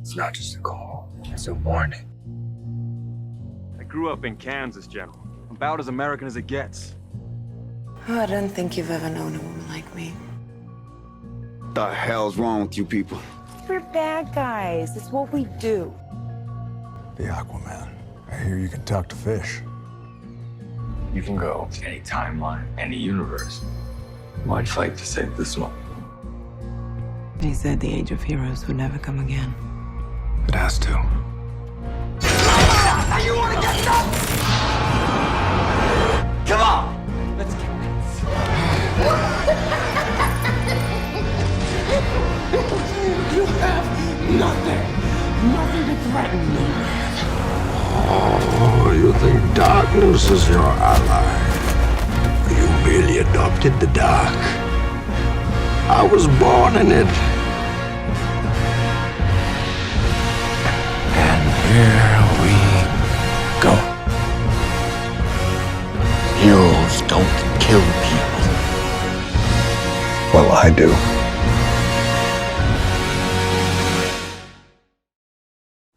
It's not just a call, it's a warning. I grew up in Kansas, General. About as American as it gets. Oh, I don't think you've ever known a woman like me. The hell's wrong with you people? We're bad guys. It's what we do. The Aquaman. I hear you can talk to fish. You can go to any timeline, any universe. Why'd fight to save this one? He said the age of heroes would never come again. It has to. You wanna get nuts? Come on! Let's get this. You have nothing to threaten me with. Oh, you think darkness is your ally? You merely adopted the dark. I was born in it. And here we go. Heroes don't kill people. Well, I do.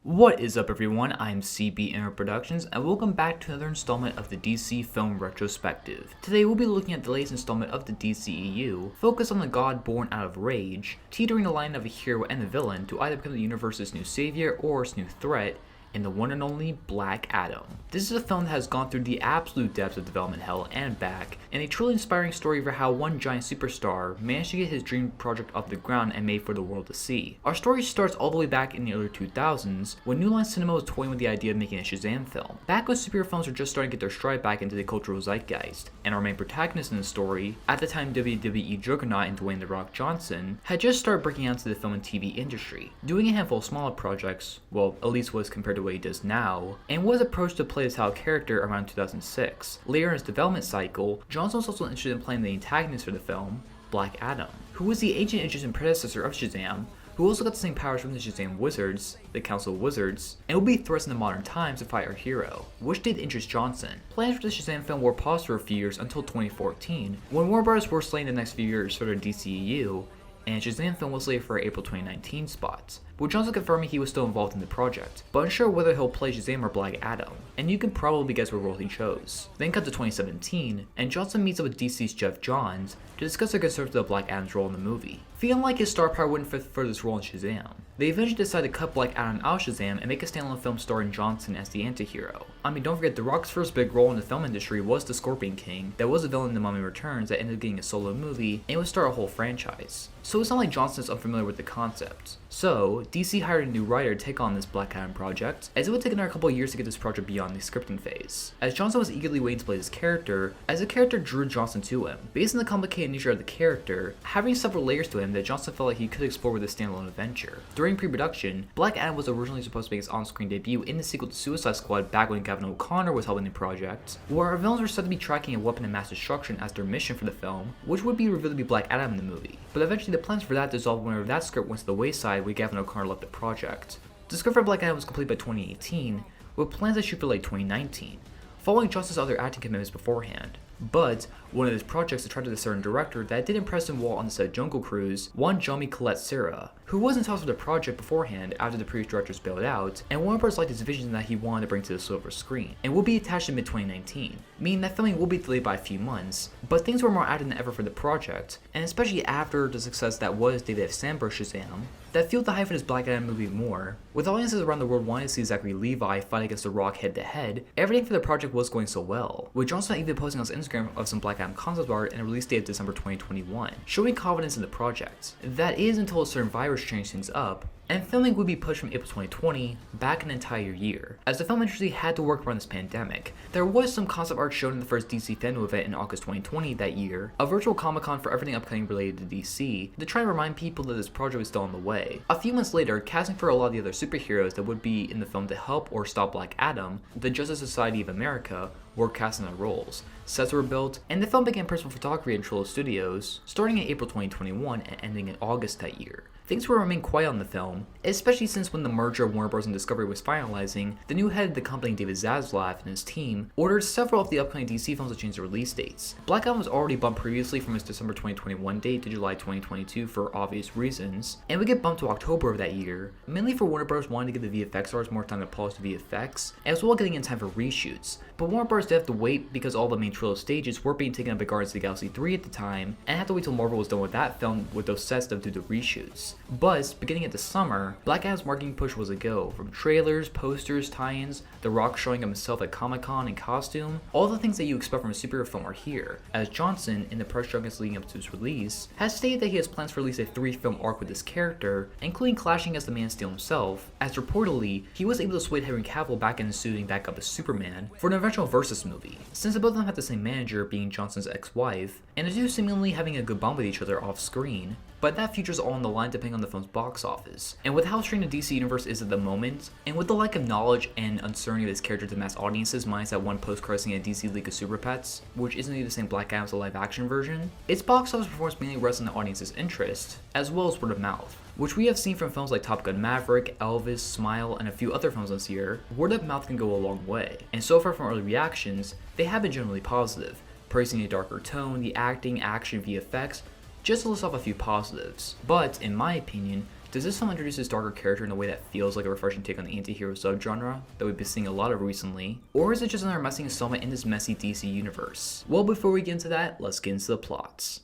What is up, everyone? I'm CB Inner Productions, and welcome back to another installment of the DC Film Retrospective. Today we'll be looking at the latest installment of the DCEU, focused on the god born out of rage, teetering the line of a hero and a villain to either become the universe's new savior or its new threat, in the one and only Black Adam. This is a film that has gone through the absolute depths of development hell and back, and a truly inspiring story for how one giant superstar managed to get his dream project off the ground and made for the world to see. Our story starts all the way back in the early 2000s, when New Line Cinema was toying with the idea of making a Shazam film. Back when superhero films were just starting to get their stride back into the cultural zeitgeist, and our main protagonist in the story, at the time WWE juggernaut and Dwayne "The Rock" Johnson, had just started breaking out into the film and TV industry, doing a handful of smaller projects, well, at least was compared to what he does now, and was approached to play the title character around 2006. Later in his development cycle, Johnson was also interested in playing the antagonist for the film, Black Adam, who was the ancient Egyptian predecessor of Shazam, who also got the same powers from the Shazam Wizards, the Council of Wizards, and would be thrust into modern times to fight our hero, which did interest Johnson. Plans for the Shazam film were paused for a few years until 2014, when Warner Bros. Were slating the next few years for their DCEU, and Shazam film was slated for April 2019 spots, with Johnson confirming he was still involved in the project, but unsure whether he'll play Shazam or Black Adam, and you can probably guess what role he chose. Then cut to 2017, and Johnson meets up with DC's Jeff Johns to discuss their concerns about Black Adam's role in the movie. Feeling like his star power wouldn't fit for this role in Shazam, they eventually decided to cut Black Adam out of Shazam and make a standalone film starring Johnson as the anti-hero. I mean, don't forget, The Rock's first big role in the film industry was the Scorpion King, that was a villain in The Mummy Returns that ended up getting a solo movie, and would start a whole franchise. So it's not like Johnson is unfamiliar with the concept. So, DC hired a new writer to take on this Black Adam project, as it would take another couple of years to get this project beyond the scripting phase. As Johnson was eagerly waiting to play this character, as the character drew Johnson to him. Based on the complicated nature of the character, having several layers to him that Johnson felt like he could explore with a standalone adventure. During pre-production, Black Adam was originally supposed to make his on-screen debut in the sequel to Suicide Squad back when Gavin O'Connor was helping the project, where our villains were said to be tracking a weapon of mass destruction as their mission for the film, which would be revealed to be Black Adam in the movie. But eventually the plans for that dissolved whenever that script went to the wayside when Gavin O'Connor left the project. The script for Black Adam was complete by 2018, with plans to shoot for late 2019, following Johnson's other acting commitments beforehand. But one of his projects attracted a certain director that did impress him while on the set of Jungle Cruise, one Jaume Colette Serra, who was in talks with the project beforehand after the previous directors bailed out, and Warner Bros. Liked his vision that he wanted to bring to the silver screen, and will be attached in mid-2019, meaning that filming will be delayed by a few months, but things were more active than ever for the project, and especially after the success that was David F. Sandberg's Shazam, that fueled the hype for this Black Adam movie more. With audiences around the world wanting to see Zachary Levi fight against The Rock head-to-head, everything for the project was going so well, with Johnson even posting on his Instagram of some Black Adam concept art and a release date of December 2021, showing confidence in the project. That is until a certain virus changed things up, and filming would be pushed from April 2020 back an entire year, as the film industry had to work around this pandemic. There was some concept art shown in the first DC fandom event in August 2020 that year, a virtual Comic-Con for everything upcoming related to DC, to try and remind people that this project was still on the way. A few months later, casting for a lot of the other superheroes that would be in the film to help or stop Black Adam, the Justice Society of America, were cast in their roles. Sets were built, and the film began principal photography at Trollo Studios, starting in April 2021 and ending in August that year. things will remain quiet on the film, especially since when the merger of Warner Bros. And Discovery was finalizing, the new head of the company, David Zaslav, and his team ordered several of the upcoming DC films to change their release dates. Black Adam was already bumped previously from its December 2021 date to July 2022 for obvious reasons, and would get bumped to October of that year, mainly for Warner Bros. Wanting to give the VFX artists more time to polish the VFX, as well as getting in time for reshoots. But Warner Bros. Did have to wait because all the main trio stages were being taken up by Guardians of the Galaxy 3 at the time, and had to wait till Marvel was done with that film with those sets to do the reshoots. But beginning at the summer, Black Adam's marketing push was a go, from trailers, posters, tie-ins, The Rock showing himself at Comic-Con in costume. All the things that you expect from a superhero film are here, as Johnson, in the press junkets leading up to its release, has stated that he has plans to release a 3-film arc with this character, including clashing as the Man of Steel himself, as reportedly, he was able to sway Henry Cavill back into suiting back up as Superman for an eventual Versus movie, since both of them have the same manager, being Johnson's ex-wife, and the two seemingly having a good bond with each other off-screen. But that future's all on the line depending on the film's box office. And with how strained the DC universe is at the moment, and with the lack of knowledge and uncertainty of this character to mass audiences minus that one post-credit scene at DC League of Super Pets, which isn't even the same Black Adam as a live-action version, its box office performance mainly rests on the audience's interest, as well as word of mouth, which we have seen from films like Top Gun Maverick, Elvis, Smile, and a few other films this year. Word of mouth can go a long way, and so far from early reactions, they have been generally positive, praising the darker tone, the acting, action, VFX, just to list off a few positives. But, in my opinion, does this film introduce this darker character in a way that feels like a refreshing take on the anti-hero subgenre that we've been seeing a lot of recently? Or is it just another messy installment in this messy DC universe? Well, before we get into that, let's get into the plots.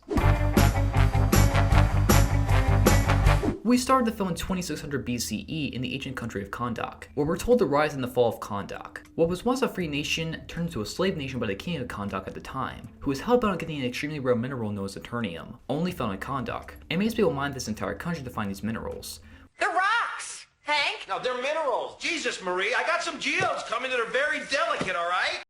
We started the film in 2600 BCE in the ancient country of Kahndaq, where we're told the rise and the fall of Kahndaq. What was once a free nation turned into a slave nation by the king of Kahndaq at the time, who was hellbound on getting an extremely rare mineral known as Eternium, only found in Kahndaq, and makes people mine this entire country to find these minerals. They're rocks, Hank! No, they're minerals. Jesus, Marie, I got some geodes coming that are very delicate, all right?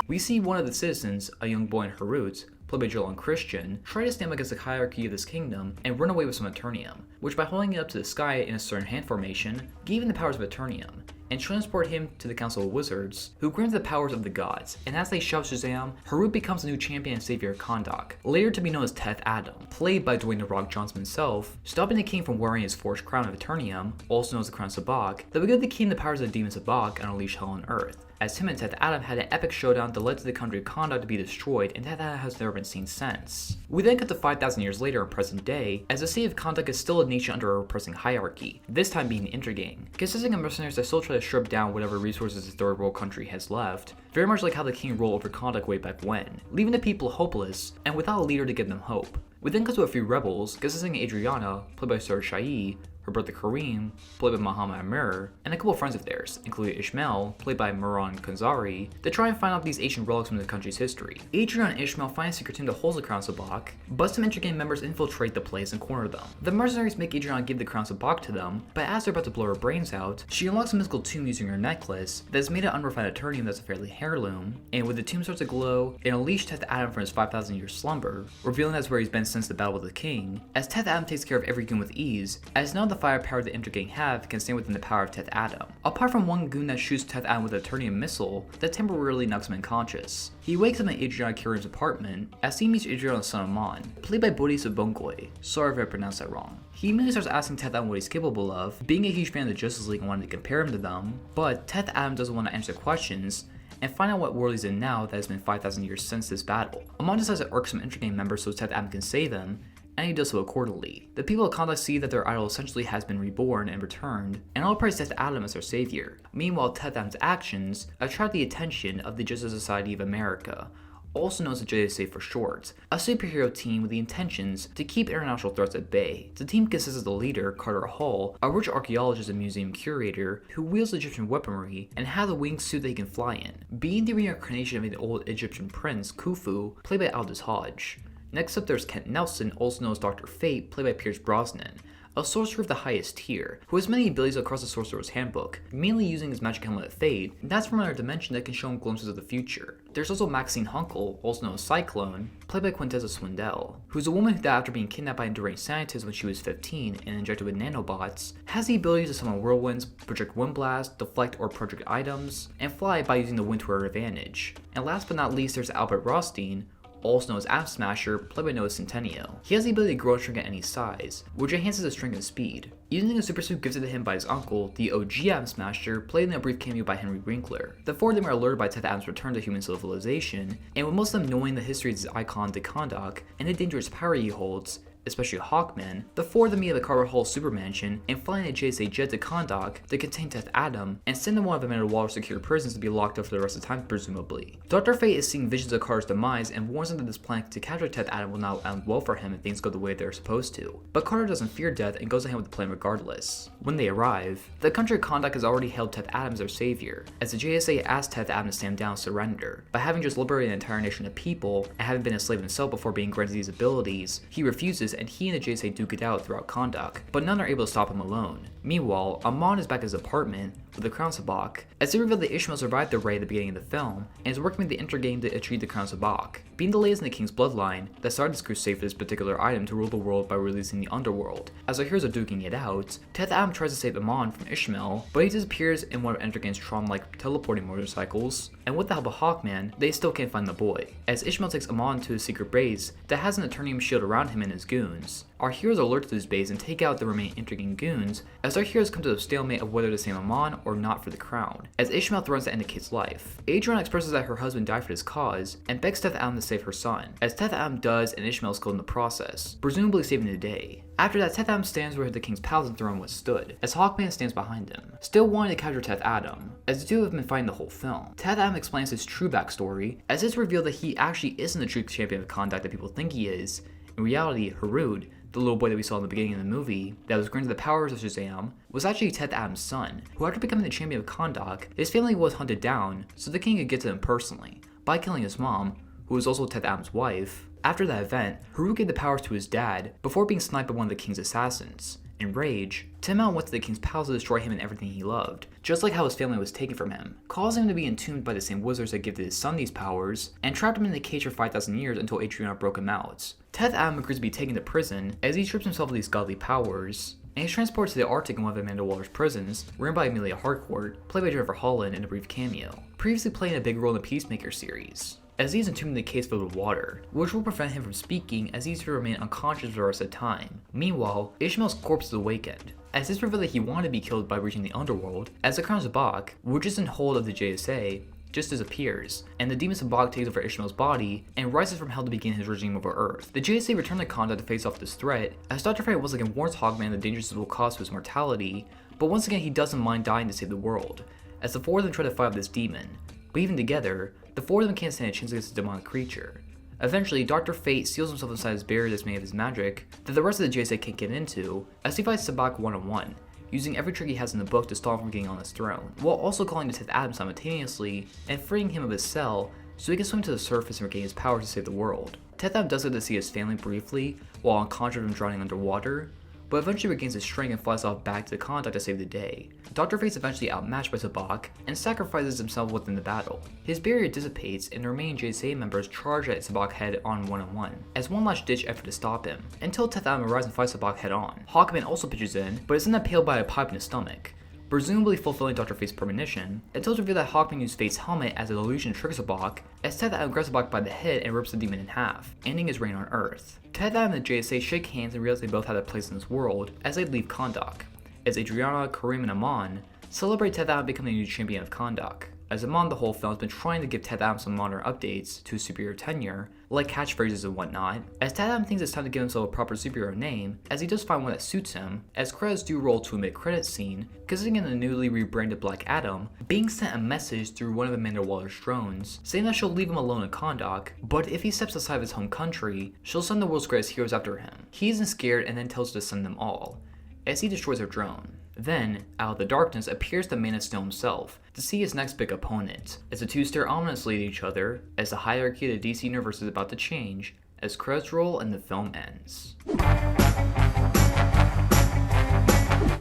We see one of the citizens, a young boy in Harut, played by Joel and Christian, try to stand against the hierarchy of this kingdom and run away with some Eternium, which by holding it up to the sky in a certain hand formation, gave him the powers of Eternium, and transport him to the Council of Wizards, who granted the powers of the gods, and as they shout Shazam, Harut becomes the new champion and savior of Kahndaq, later to be known as Teth Adam, played by Dwayne "The Rock" Johnson himself, stopping the king from wearing his forged crown of Eternium, also known as the Crown Sabak, that would give the king the powers of the demon Sabak and unleash hell on Earth, as him and Teth Adam had an epic showdown that led to the country of Kahndaq to be destroyed, and Teth Adam has never been seen since. We then cut to 5,000 years later in present day, as the city of Kahndaq is still a nation under a repressing hierarchy, this time being the Intergang, consisting of mercenaries that still try to strip down whatever resources the third world country has left, very much like how the king ruled over Kahndaq way back when, leaving the people hopeless, and without a leader to give them hope. We then cut to a few rebels, consisting of Adriana, played by Sarah Shai, her brother Kareem, played by Muhammad Amir, and a couple of friends of theirs, including Ishmael, played by Maran Kanzari, that try and find out these ancient relics from the country's history. Adriana and Ishmael find a secret tomb that holds the Crown Sabak, but some Intergang members infiltrate the place and corner them. The mercenaries make Adriana give the Crown Sabak to them, but as they're about to blow her brains out, she unlocks a mystical tomb using her necklace that is made of unrefined Eternium that's a fairly heirloom, and when the tomb starts to glow, it unleashes Teth Adam from his 5,000 year slumber, revealing that's where he's been since the battle with the king, as Teth Adam takes care of every goon with ease, as now the firepower the Intergang have can stand within the power of Teth Adam. Apart from one goon that shoots Teth Adam with an Eternium missile that temporarily knocks him unconscious. He wakes up in Adriana Kareem's apartment as he meets Adriana's son Amon, played by Boris Bongoi. Sorry if I pronounced that wrong. He immediately starts asking Teth Adam what he's capable of, being a huge fan of the Justice League and wanting to compare him to them, but Teth Adam doesn't want to answer questions and find out what world he's in now that has been 5,000 years since this battle. Amon decides to irk some Intergang members so Teth Adam can save him, and he does so accordingly. The people of Kahndaq see that their idol essentially has been reborn and returned, and all praise Teth Adam as their savior. Meanwhile, Teth Adam's actions attract the attention of the Justice Society of America, also known as the JSA for short, a superhero team with the intentions to keep international threats at bay. The team consists of the leader, Carter Hall, a rich archaeologist and museum curator who wields Egyptian weaponry and has a winged suit that he can fly in, being the reincarnation of an old Egyptian prince, Khufu, played by Aldous Hodge. Next up there's Kent Nelson, also known as Dr. Fate, played by Pierce Brosnan, a sorcerer of the highest tier, who has many abilities across the Sorcerer's Handbook, mainly using his magic helmet Fate, and that's from another dimension that can show him glimpses of the future. There's also Maxine Hunkel, also known as Cyclone, played by Quintessa Swindell, who's a woman that after being kidnapped by a deranged scientist when she was 15 and injected with nanobots, has the ability to summon whirlwinds, project wind blast, deflect or project items, and fly by using the wind to her advantage. And last but not least there's Albert Rothstein, also known as Atom Smasher, played by Noah Centineo. He has the ability to grow and shrink at any size, which enhances his strength and speed. Using a super suit gifted to him by his uncle, the OG Atom Smasher, played in a brief cameo by Henry Winkler. The four of them are alerted by Teth Adams' return to human civilization, and with most of them knowing the history of his icon, the Kahndaq, and the dangerous power he holds, especially Hawkman, the four of them meet at the Carver Hall super mansion and fly in a JSA jet to Kahndaq to contain Teth Adam and send them one of them into Waller secure prisons to be locked up for the rest of the time, presumably. Dr. Fate is seeing visions of Carter's demise and warns him that this plan to capture Teth Adam will not end well for him if things go the way they're supposed to. But Carter doesn't fear death and goes ahead with the plan regardless. When they arrive, the country of Kahndaq has already hailed Teth Adam as their savior, as the JSA asks Teth Adam to stand down and surrender. By having just liberated an entire nation of people and having been a slave himself before being granted these abilities, he refuses and he and the JSA duke it out throughout Kahndaq, but none are able to stop him alone. Meanwhile, Amon is back at his apartment with the Crown Sabak, as they reveal that Ishmael survived the raid at the beginning of the film and is working with the intergame to achieve the Crown Sabak, being the latest in the King's bloodline that started this crusade for this particular item to rule the world by releasing the underworld. As our heroes are duking it out, Teth Adam tries to save Amon from Ishmael, but he disappears in one of Entergame's Tron-like teleporting motorcycles, and with the help of Hawkman, they still can't find the boy, as Ishmael takes Amon to his secret base that has an Eternium shield around him and his goons. Our heroes alert to this base and take out the remaining intriguing goons, as our heroes come to a stalemate of whether to save Amon or not for the crown, as Ishmael threatens to end the kid's life. Adriana expresses that her husband died for this cause, and begs Teth Adam to save her son, as Teth Adam does and Ishmael is killed in the process, presumably saving the day. After that, Teth Adam stands where the king's palace and throne was stood, as Hawkman stands behind him, still wanting to capture Teth Adam, as the two have been fighting the whole film. Teth Adam explains his true backstory, as it's revealed that he actually isn't the true champion of Kahndaq that people think he is. In reality, Harud, the little boy that we saw in the beginning of the movie, that was granted the powers of Shazam, was actually Teth Adam's son, who after becoming the champion of Kahndaq, his family was hunted down so the king could get to them personally, by killing his mom, who was also Teth Adam's wife. After that event, Harud gave the powers to his dad before being sniped by one of the king's assassins. In rage, Tim Allen went to the king's palace to destroy him and everything he loved, just like how his family was taken from him, causing him to be entombed by the same wizards that gifted his son these powers, and trapped him in the cage for 5,000 years until Adriana broke him out. Teth Adam agrees to be taken to prison as he strips himself of these godly powers, and he's transported to the Arctic in one of Amanda Waller's prisons, ran by Amelia Harcourt, played by Jennifer Holland in a brief cameo, previously playing a big role in the Peacemaker series, as he's entombed in the case filled with water, which will prevent him from speaking as he's to remain unconscious for the rest of the time. Meanwhile, Ishmael's corpse is awakened, as it's revealed that he wanted to be killed by reaching the underworld, as the Crown Sabak, which is in hold of the JSA, just disappears, and the demon Sabak takes over Ishmael's body and rises from hell to begin his regime over Earth. The JSA return to Kahndaq to face off this threat, as Dr. Fate once again warns Hawkman the dangers this will cause to his mortality, but once again he doesn't mind dying to save the world, as the four of them try to fight off this demon. But even together, the four of them can't stand a chance against the demonic creature. Eventually, Dr. Fate seals himself inside his barrier that's made of his magic that the rest of the JSA can't get into, as he fights Sabak one-on-one, using every trick he has in the book to stall him from getting on his throne, while also calling to Teth Adam simultaneously and freeing him of his cell so he can swim to the surface and regain his power to save the world. Teth Adam does get to see his family briefly while unconscious from drowning underwater, but eventually regains his strength and flies off back to the Kahndaq to save the day. Dr. Fate's eventually outmatched by Sabak and sacrifices himself within the battle. His barrier dissipates and the remaining JSA members charge at Sabak head on one-on-one, as one last ditch effort to stop him, until Teth Adam arrives and fights Sabak head on. Hawkman also pitches in, but is then impaled by a pipe in his stomach, presumably fulfilling Dr. Fate's premonition, until it's revealed that Hawkman used Fate's helmet as an illusion to trick Sabak, as Teth Adam grabs Sabak by the head and rips the demon in half, ending his reign on Earth. Teth Adam and the JSA shake hands and realize they both have a place in this world as they leave Kahndaq, as Adriana, Kareem, and Amon celebrate Teth Adam becoming the new champion of Kahndaq, as Amon the whole film has been trying to give Teth Adam some modern updates to his superior tenure, like catchphrases and whatnot, as Teth Adam thinks it's time to give himself a proper superhero name, as he does find one that suits him, as credits do roll to a mid-credits scene, consisting in the newly rebranded Black Adam being sent a message through one of Amanda Waller's drones, saying that she'll leave him alone in Kahndaq, but if he steps aside of his home country, she'll send the world's greatest heroes after him. He isn't scared and then tells her to send them all, as he destroys her drone. Then, out of the darkness appears the Man of Steel himself, to see his next big opponent, as the two stare ominously at each other, as the hierarchy of the DC universe is about to change, as credits roll and the film ends.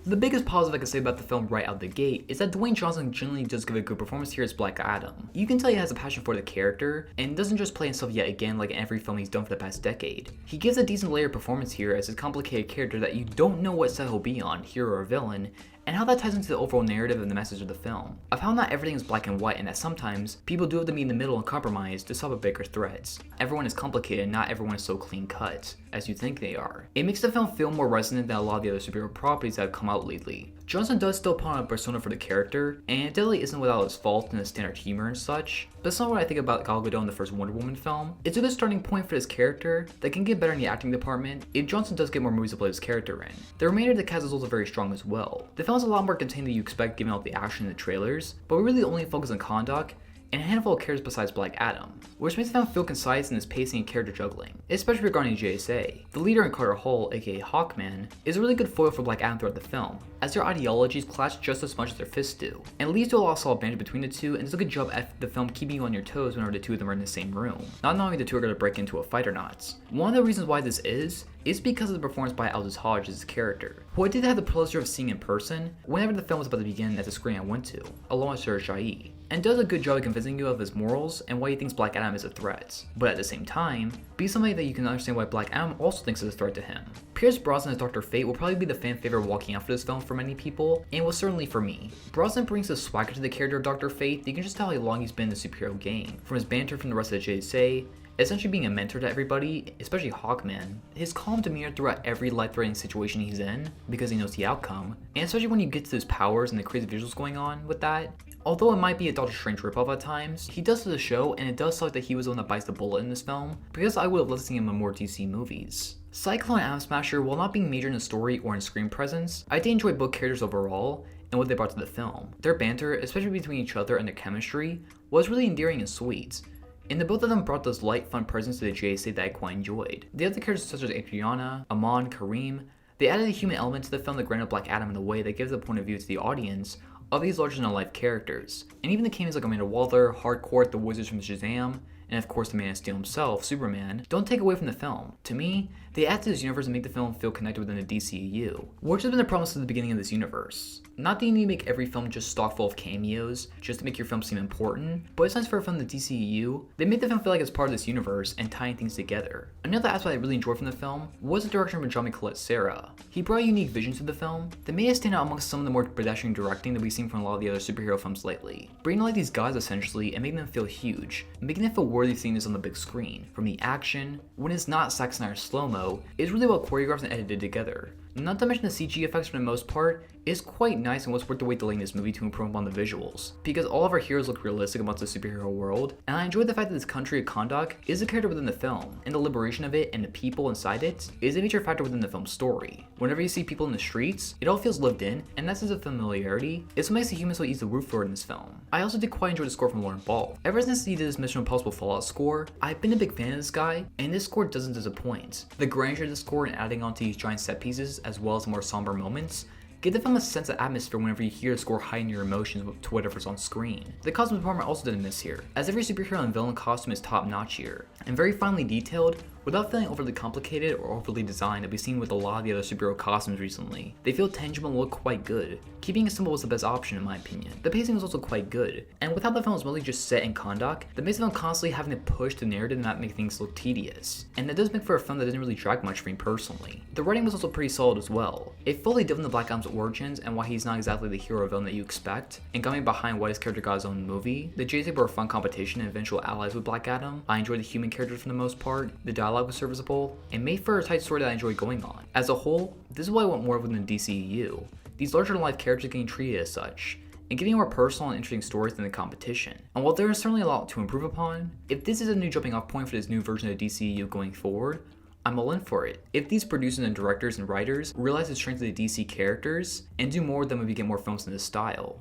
The biggest positive I can say about the film right out the gate is that Dwayne Johnson generally does give a good performance here as Black Adam. You can tell he has a passion for the character, and doesn't just play himself yet again like in every film he's done for the past decade. He gives a decent layered performance here as a complicated character that you don't know what side he'll be on, hero or villain, and how that ties into the overall narrative and the message of the film. I found that everything is black and white, and that sometimes people do have to meet in the middle and compromise to solve bigger threats. Everyone is complicated, not everyone is so clean cut as you think they are. It makes the film feel more resonant than a lot of the other superhero properties that have come out lately. Johnson does still put on a persona for the character, and it definitely isn't without its faults and its standard humor and such, but it's not what I think about Gal Gadot in the first Wonder Woman film. It's a good starting point for this character that can get better in the acting department if Johnson does get more movies to play his character in. The remainder of the cast is also very strong as well. The film is a lot more contained than you expect given all the action in the trailers, but we really only focus on Kahndaq and a handful of characters besides Black Adam, which makes the film feel concise in its pacing and character juggling, especially regarding JSA. The leader in Carter Hall, aka Hawkman, is a really good foil for Black Adam throughout the film, as their ideologies clash just as much as their fists do, and it leads to a lot of solid banter between the two, and does a good job at the film keeping you on your toes whenever the two of them are in the same room, not knowing the two are going to break into a fight or not. One of the reasons why this is because of the performance by Aldous Hodge as his character, who I did have the pleasure of seeing in person whenever the film was about to begin at the screen I went to, along with Sir Shai, and does a good job of convincing you of his morals and why he thinks Black Adam is a threat, but at the same time, be somebody that you can understand why Black Adam also thinks is a threat to him. Pierce Brosnan as Dr. Fate will probably be the fan favorite walking out for this film for many people, and was certainly for me. Brosnan brings a swagger to the character of Dr. Fate that you can just tell how long he's been in the superhero game, from his banter from the rest of the JSA, essentially being a mentor to everybody, especially Hawkman, his calm demeanor throughout every life-threatening situation he's in, because he knows the outcome, and especially when you get to his powers and the crazy visuals going on with that. Although it might be a Doctor Strange ripoff at times, he does to the show, and it does suck that he was the one that bites the bullet in this film, because I would have loved to see him in more DC movies. Cyclone and Atom Smasher, while not being major in the story or in screen presence, I did enjoy both characters overall, and what they brought to the film. Their banter, especially between each other and their chemistry, was really endearing and sweet. And the both of them brought this light, fun presence to the JSA that I quite enjoyed. The other characters such as Adriana, Amon, Kareem, they added a human element to the film that granted Black Adam in a way that gives a point of view to the audience of these larger-than-life characters. And even the cameos like Amanda Waller, Hardcore, the Wizards from Shazam, and of course the Man of Steel himself, Superman, don't take away from the film. To me, they add to this universe and make the film feel connected within the DCEU, which has been the promise at the beginning of this universe. Not that you need to make every film just stock full of cameos, just to make your film seem important, but it's nice for a film in the DCEU, they made the film feel like it's part of this universe and tying things together. Another aspect I really enjoyed from the film was the direction of John Michelet Sarah. He brought a unique vision to the film that made it stand out amongst some of the more pedestrian directing that we've seen from a lot of the other superhero films lately. Bringing like these guys essentially and making them feel huge, making them feel worthy of seeing this on the big screen. From the action, when it's not Zack Snyder slow-mo, it's really well choreographed and edited together. Not to mention the CG effects for the most part is quite nice and was worth the wait delaying this movie to improve upon the visuals, because all of our heroes look realistic about the superhero world, and I enjoyed the fact that this country of Kahndaq is a character within the film, and the liberation of it and the people inside it is a major factor within the film's story. Whenever you see people in the streets, it all feels lived in, and that sense of familiarity is what makes the humans so easy to root for in this film. I also did quite enjoy the score from Lauren Ball. Ever since he did his Mission Impossible Fallout score, I've been a big fan of this guy, and this score doesn't disappoint. The grandeur of the score and adding onto these giant set pieces as well as more somber moments give the film a sense of atmosphere whenever you hear the score heighten your emotions to whatever's on screen. The costume department also didn't miss here, as every superhero and villain costume is top notch here, and very finely detailed without feeling overly complicated or overly designed that we've seen with a lot of the other superhero costumes recently. They feel tangible and look quite good. Keeping it simple was the best option in my opinion. The pacing was also quite good, and with how the film was mostly just set in Kahndaq, that makes the film constantly having to push the narrative and not make things look tedious. And that does make for a film that didn't really drag much for me personally. The writing was also pretty solid as well. It fully delved into Black Adam's origins and why he's not exactly the hero villain that you expect, and got me behind why his character got his own movie. The JSA were a fun competition and eventual allies with Black Adam. I enjoyed the human characters for the most part, the dialogue was serviceable, and made for a tight story that I enjoyed going on. As a whole, this is what I want more of within the DCEU. These larger-than-life characters getting treated as such, and getting more personal and interesting stories than the competition. And while there is certainly a lot to improve upon, if this is a new jumping off point for this new version of the DCEU going forward, I'm all in for it. If these producers and directors and writers realize the strength of the DC characters, and do more with them if we get more films in this style.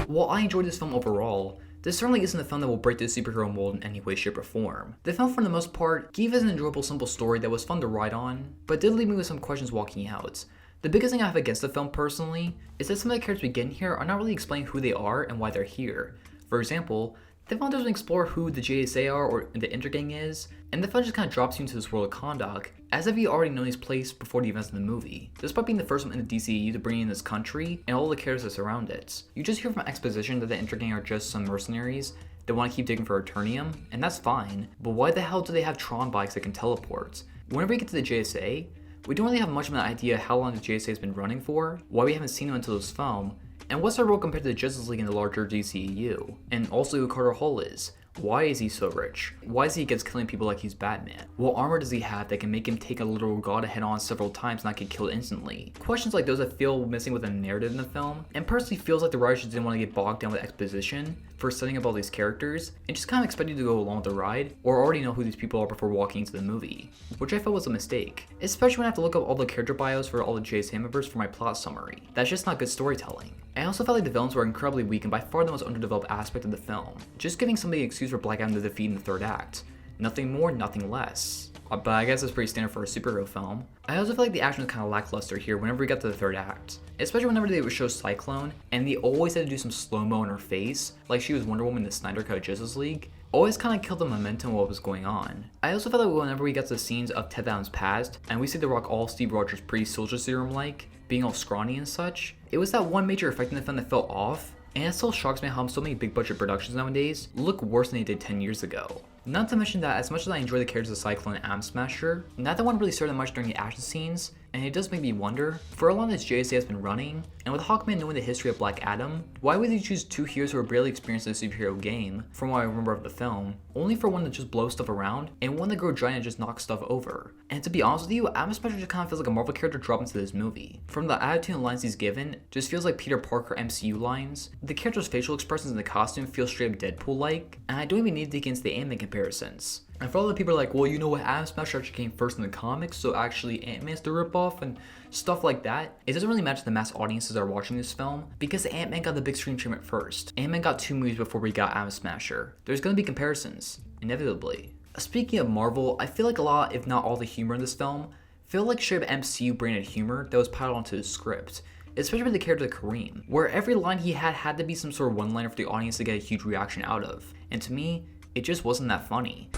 While I enjoyed this film overall, this certainly isn't a film that will break the superhero mold in any way, shape, or form. The film, for the most part, gave us an enjoyable, simple story that was fun to ride on, but did leave me with some questions walking out. The biggest thing I have against the film personally is that some of the characters we get in here are not really explaining who they are and why they're here. For example, the film doesn't explore who the JSA are or the Intergang is, and the film just kind of drops you into this world of Kahndaq, as if you already know these places before the events of the movie. Despite being the first one in the DCEU to bring in this country and all the characters that surround it, you just hear from exposition that the Intergang are just some mercenaries that want to keep digging for Eternium, and that's fine, but why the hell do they have Tron bikes that can teleport? Whenever you get to the JSA, We don't really have much of an idea how long the JSA has been running for, why we haven't seen him until this film, and what's their role compared to the Justice League in the larger DCEU, and also who Carter Hall is. Why is he so rich? Why is he against killing people like he's Batman? What armor does he have that can make him take a literal god head on several times and not get killed instantly? Questions like those I feel missing with a narrative in the film, and personally feels like the writers just didn't want to get bogged down with exposition for setting up all these characters, and just kind of expect you to go along with the ride, or already know who these people are before walking into the movie, which I felt was a mistake, especially when I have to look up all the character bios for all the JSA members for my plot summary. That's just not good storytelling. I also felt like the villains were incredibly weak and by far the most underdeveloped aspect of the film, just giving somebody an excuse for Black Adam to defeat in the third act. Nothing more, nothing less. But I guess that's pretty standard for a superhero film. I also feel like the action was kind of lackluster here whenever we got to the third act, especially whenever they would show Cyclone, and they always had to do some slow-mo in her face, like she was Wonder Woman in the Snyder Cut Justice League. Always kind of killed the momentum of what was going on. I also felt like whenever we got to the scenes of Ted Adams' past, and we see The Rock all Steve Rogers pre-Soldier Serum-like, being all scrawny and such, it was that one major effect in the film that felt off, and it still shocks me how so many big budget productions nowadays look worse than they did 10 years ago. Not to mention that as much as I enjoy the characters of Cyclone and Atom Smasher, neither one really served that much during the action scenes, and it does make me wonder, for how long this JSA has been running, and with Hawkman knowing the history of Black Adam, why would they choose two heroes who are barely experienced in a superhero game, from what I remember of the film, only for one to just blow stuff around, and one to grow giant and just knock stuff over? And to be honest with you, Atom Smasher just kind of feels like a Marvel character dropped into this movie. From the attitude and lines he's given, just feels like Peter Parker MCU lines. The character's facial expressions in the costume feel straight up Deadpool-like, and I don't even need to dig into the Ant-Man comparisons. And for all the people like, well, you know what, Atom Smasher actually came first in the comics, so actually Ant-Man's the ripoff and stuff like that. It doesn't really match the mass audiences that are watching this film, because Ant-Man got the big screen treatment first. Ant-Man got 2 movies before we got Atom Smasher. There's gonna be comparisons, inevitably. Speaking of Marvel, I feel like a lot, if not all the humor in this film, feel like straight up MCU branded humor that was piled onto the script. Especially with the character of Kareem, where every line he had to be some sort of one-liner for the audience to get a huge reaction out of. And to me, it just wasn't that funny.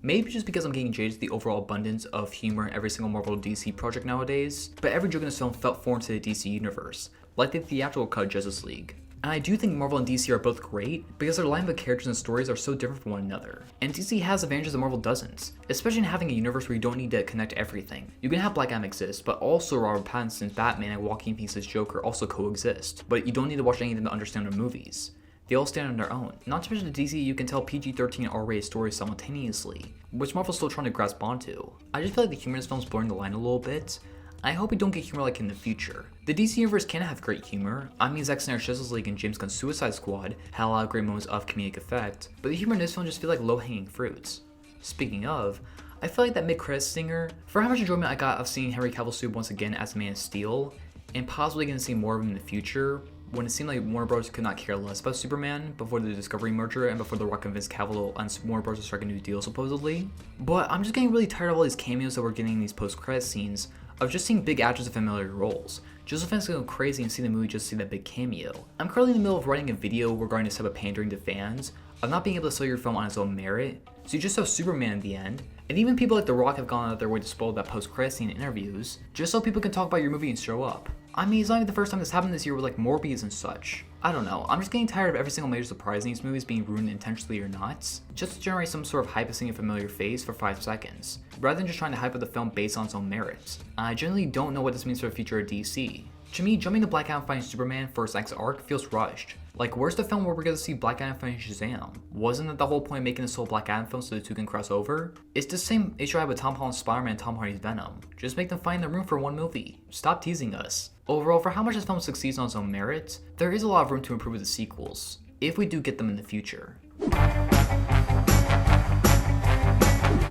Maybe just because I'm getting jaded to the overall abundance of humor in every single Marvel DC project nowadays, but every joke in this film felt foreign to the DC universe, like the theatrical cut Justice League. And I do think Marvel and DC are both great because their lineup of characters and stories are so different from one another. And DC has advantages that Marvel doesn't, especially in having a universe where you don't need to connect everything. You can have Black Adam exist, but also Robert Pattinson's Batman and Joaquin Phoenix's Joker also coexist, but you don't need to watch any of them to understand their movies. They all stand on their own. Not to mention the DC, you can tell PG-13 and R-rated stories simultaneously, which Marvel's still trying to grasp onto. I just feel like the humor in this film is blurring the line a little bit. I hope we don't get humor like in the future. The DC universe can have great humor. I mean, Zack Snyder's Justice League and James Gunn's Suicide Squad had a lot of great moments of comedic effect, but the humor in this film just feel like low-hanging fruits. Speaking of, I feel like that mid-credits stinger, for how much enjoyment I got of seeing Henry Cavill suit once again as Man of Steel, and possibly gonna see more of him in the future, when it seemed like Warner Bros. Could not care less about Superman before the Discovery merger and before The Rock convinced Cavill and Warner Bros. To strike a new deal supposedly. But I'm just getting really tired of all these cameos that we're getting in these post-credit scenes of just seeing big actors in familiar roles. Just fans go crazy and see the movie just to see that big cameo. I'm currently in the middle of writing a video regarding this type of pandering to fans, of not being able to sell your film on its own merit, so you just have Superman in the end. And even people like The Rock have gone out of their way to spoil that post-credit scene in interviews, just so people can talk about your movie and show up. I mean, it's not even the first time this happened this year with like Morbius and such. I don't know, I'm just getting tired of every single major surprise in these movies being ruined intentionally or not, just to generate some sort of hype of seeing a familiar face for 5 seconds, rather than just trying to hype up the film based on its own merits. I genuinely don't know what this means for the future of DC. To me, jumping to Black Adam fighting Superman for its next arc feels rushed. Like, where's the film where we're gonna see Black Adam fighting Shazam? Wasn't that the whole point of making this whole Black Adam film so the two can cross over? It's the same issue I had with Tom Holland's Spider-Man and Tom Hardy's Venom. Just make them find the room for one movie. Stop teasing us. Overall, for how much this film succeeds on its own merit, there is a lot of room to improve with the sequels, if we do get them in the future.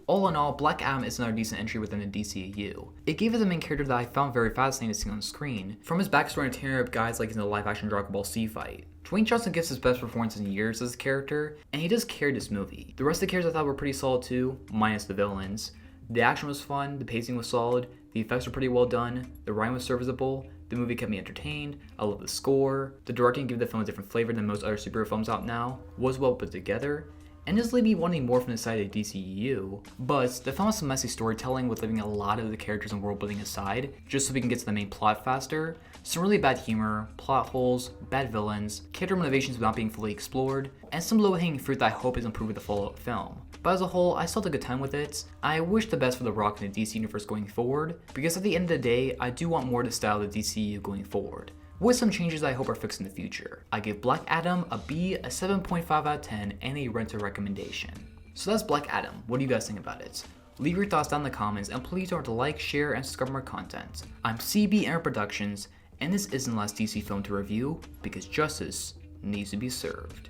All in all, Black Adam is another decent entry within the DCEU. It gave us a main character that I found very fascinating to see on screen, from his backstory and tearing up guys like in the live-action Dragon Ball Z fight. Dwayne Johnson gives his best performance in years as a character, and he does carry this movie. The rest of the characters I thought were pretty solid too, minus the villains. The action was fun, the pacing was solid, the effects were pretty well done, the writing was serviceable, the movie kept me entertained, I love the score, the directing gave the film a different flavor than most other superhero films out now, was well put together, and just leave me wanting more from the side of the DCEU. But the film has some messy storytelling with leaving a lot of the characters and world building aside, just so we can get to the main plot faster, some really bad humor, plot holes, bad villains, character motivations without being fully explored, and some low-hanging fruit that I hope is improved with the follow-up film. but as a whole, I still had a good time with it. I wish the best for The Rock in the DC universe going forward, because at the end of the day, I do want more to style the DCEU going forward, with some changes I hope are fixed in the future. I give Black Adam a B, a 7.5 out of 10, and a renter recommendation. So that's Black Adam. What do you guys think about it? Leave your thoughts down in the comments, and please don't forget to like, share, and subscribe for more content. I'm CB Productions, and this isn't the last DC film to review, because justice needs to be served.